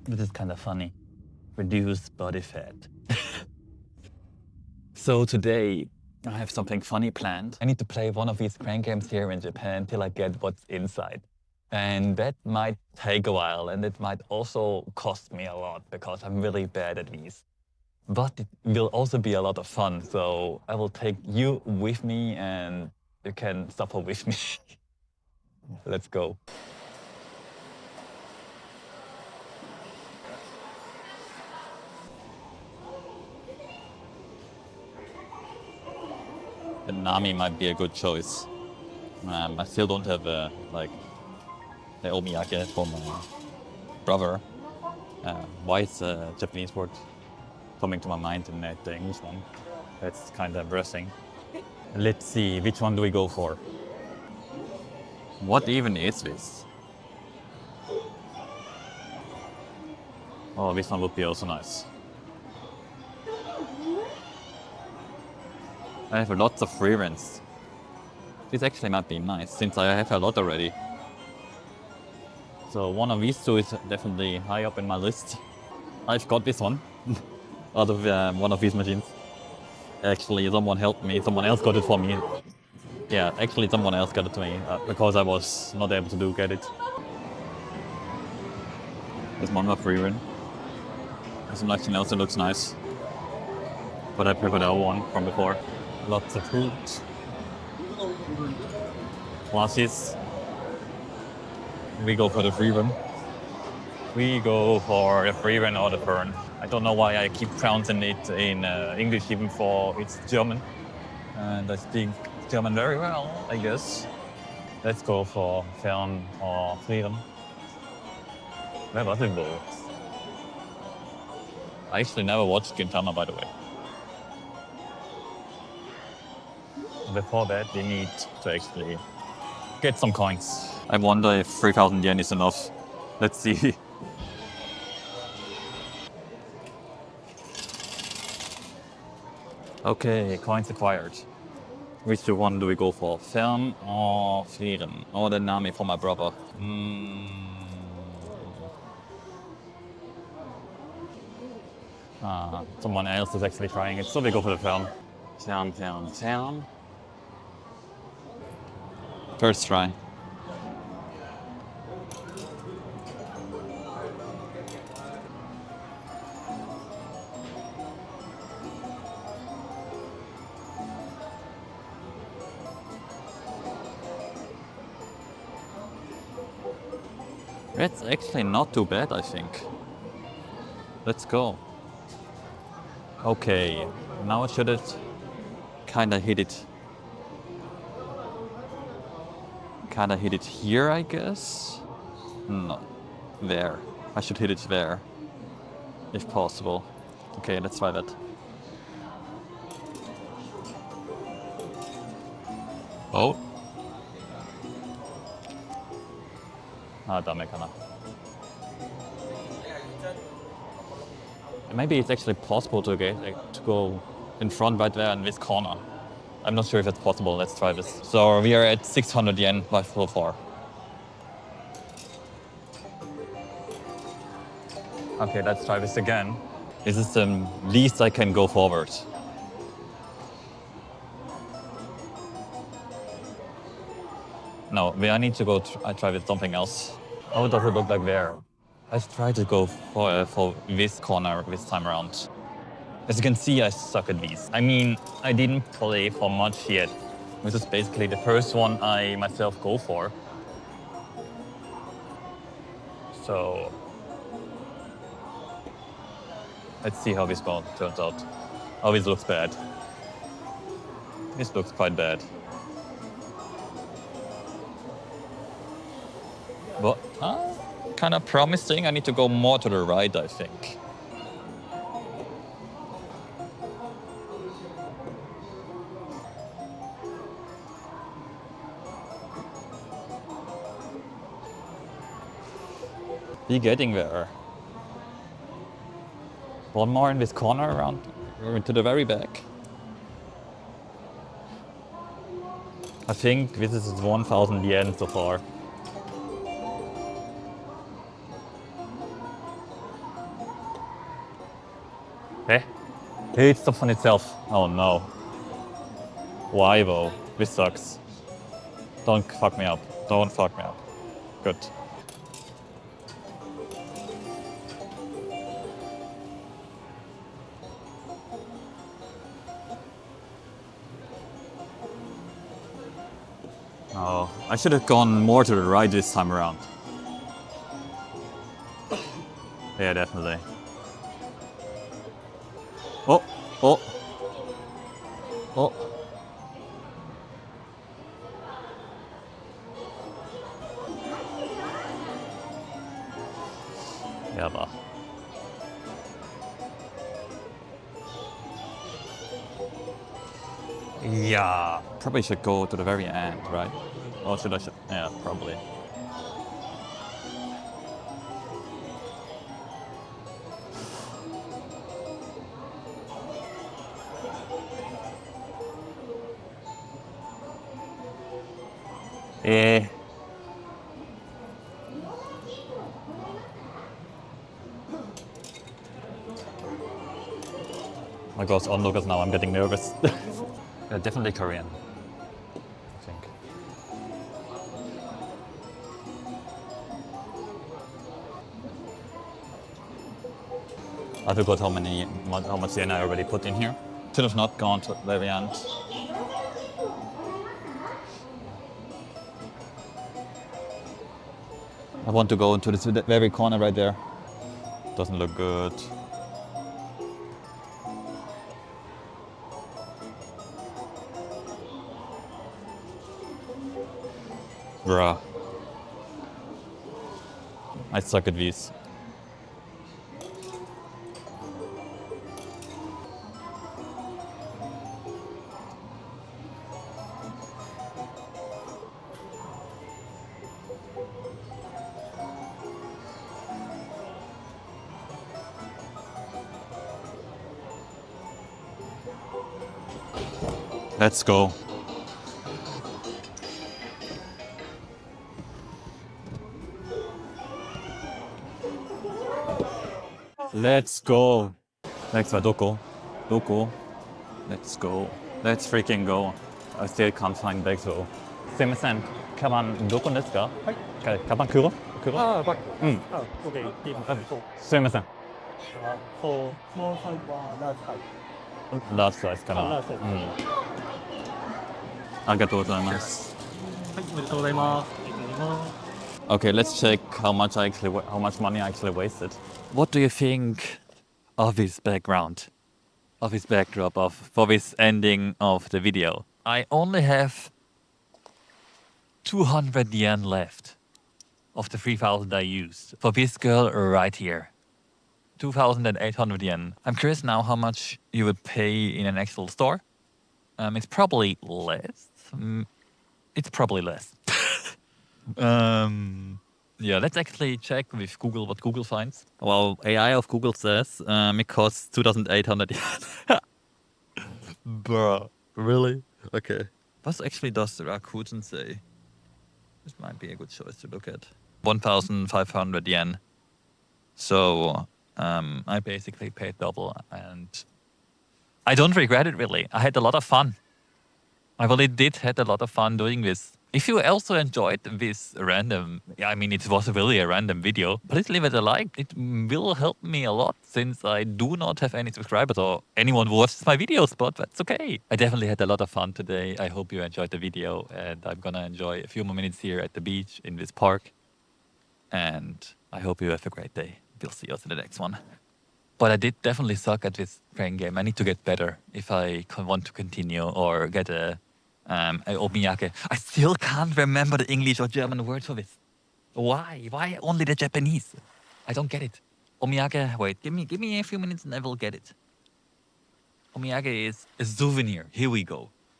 This is kind of funny. Reduce body fat. So today I have something funny planned. I need to play one of these crank games here in Japan till I get what's inside. And that might take a while, and it might also cost me a lot because I'm really bad at these. But it will also be a lot of fun, so I will take you with me and you can suffer with me. Let's go. The Nami might be a good choice. I still don't have the omiyage for my brother. Why is the Japanese word coming to my mind and not the English one? That's kind of embarrassing. Let's see, which one do we go for? What even is this? Oh, this one would be also nice. I have lots of free rents. This actually might be nice, since I have a lot already. So one of these two is definitely high up in my list. I've got this one out of one of these machines. Actually, someone helped me. Someone else got it for me. Yeah, actually someone else got it to me because I was not able to get it. There's one more free run. There's something else that looks nice. But I prefer the other one from before. Lots of fruit. Plushies. We go for the free run. We go for the free run or the fern. I don't know why I keep pronouncing it in English even for it's German. And I speak German very well, I guess. Let's go for fern or frieren. Where was it though? I actually never watched Gintama, by the way. Before that, we need to actually get some coins. I wonder if 3,000 yen is enough. Let's see. Okay, coins acquired. Which one do we go for? Fern or Frieren? Or the Nami for my brother? Someone else is actually trying it, so we go for the Fern. Fern. First try. That's actually not too bad, I think. Let's go. Okay, now I should have kinda hit it. Kinda hit it here, I guess? No, there. I should hit it there, if possible. Okay, let's try that. Oh. ダメかな. Maybe it's actually possible to go in front right there in this corner. I'm not sure if it's possible. Let's try this. So we are at 600 yen by so far. Okay, let's try this again. This is the least I can go forward. No, I need to go. I try with something else. How does it look like there? Let's try to go for this corner this time around. As you can see, I suck at these. I mean, I didn't play for much yet. This is basically the first one I myself go for. So let's see how this ball turns out. Oh, this looks bad. This looks quite bad. But kind of promising. I need to go more to the right, I think. We're getting there. One more in this corner around to the very back. I think this is 1,000 yen so far. Eh? It stops on itself. Oh no. Why though? This sucks. Don't fuck me up. Don't fuck me up. Good. Oh, I should have gone more to the right this time around. Yeah, definitely. Oh, oh, oh. Yeah, but. Yeah. Probably should go to the very end, right? Or should I? Yeah, probably. Eh. My gosh, onlookers now, I'm getting nervous. Yeah, definitely Korean, I think. I forgot how much yen I already put in here. Should have not gone to the very end. I want to go into this very corner right there. Doesn't look good. Bruh. I suck at these. Let's go. Let's go. Next one, Doko. Doko. Let's go. Let's freaking go. I still can't find back though. すいません。カバンどこですか？はい。カバン黒？黒？ああ、バッグ。うん。あ、OK、行っています。そう。すいません。あ、そう、スモールサイズはラージサイズ。ラージサイズかな。あ、ラージサイズ。ありがとうございます。はい、おめでとうございます。ありがとうございます。Okay, let's check how much money I actually wasted. What do you think of this background, of this backdrop, for this ending of the video? I only have 200 yen left of the 3,000 I used for this girl right here. 2,800 yen. I'm curious now how much you would pay in an actual store. It's probably less. It's probably less. Yeah, let's actually check with Google what Google finds. Well, AI of Google says it costs 2,800 yen. Bruh, really? Okay. What actually does the Rakuten say? This might be a good choice to look at. 1,500 yen. So I basically paid double, and I don't regret it really. I had a lot of fun. I really did had a lot of fun doing this. If you also enjoyed this random, I mean, it was really a random video, please leave it a like. It will help me a lot since I do not have any subscribers or anyone who watches my videos, but that's okay. I definitely had a lot of fun today. I hope you enjoyed the video, and I'm gonna enjoy a few more minutes here at the beach in this park. And I hope you have a great day. We'll see us in the next one. But I did definitely suck at this playing game. I need to get better if I want to continue or get a omiyake. I still can't remember the English or German word for this. Why? Why only the Japanese? I don't get it. Omiyake. Wait, give me a few minutes and I will get it. Omiyake is a souvenir. Here we go.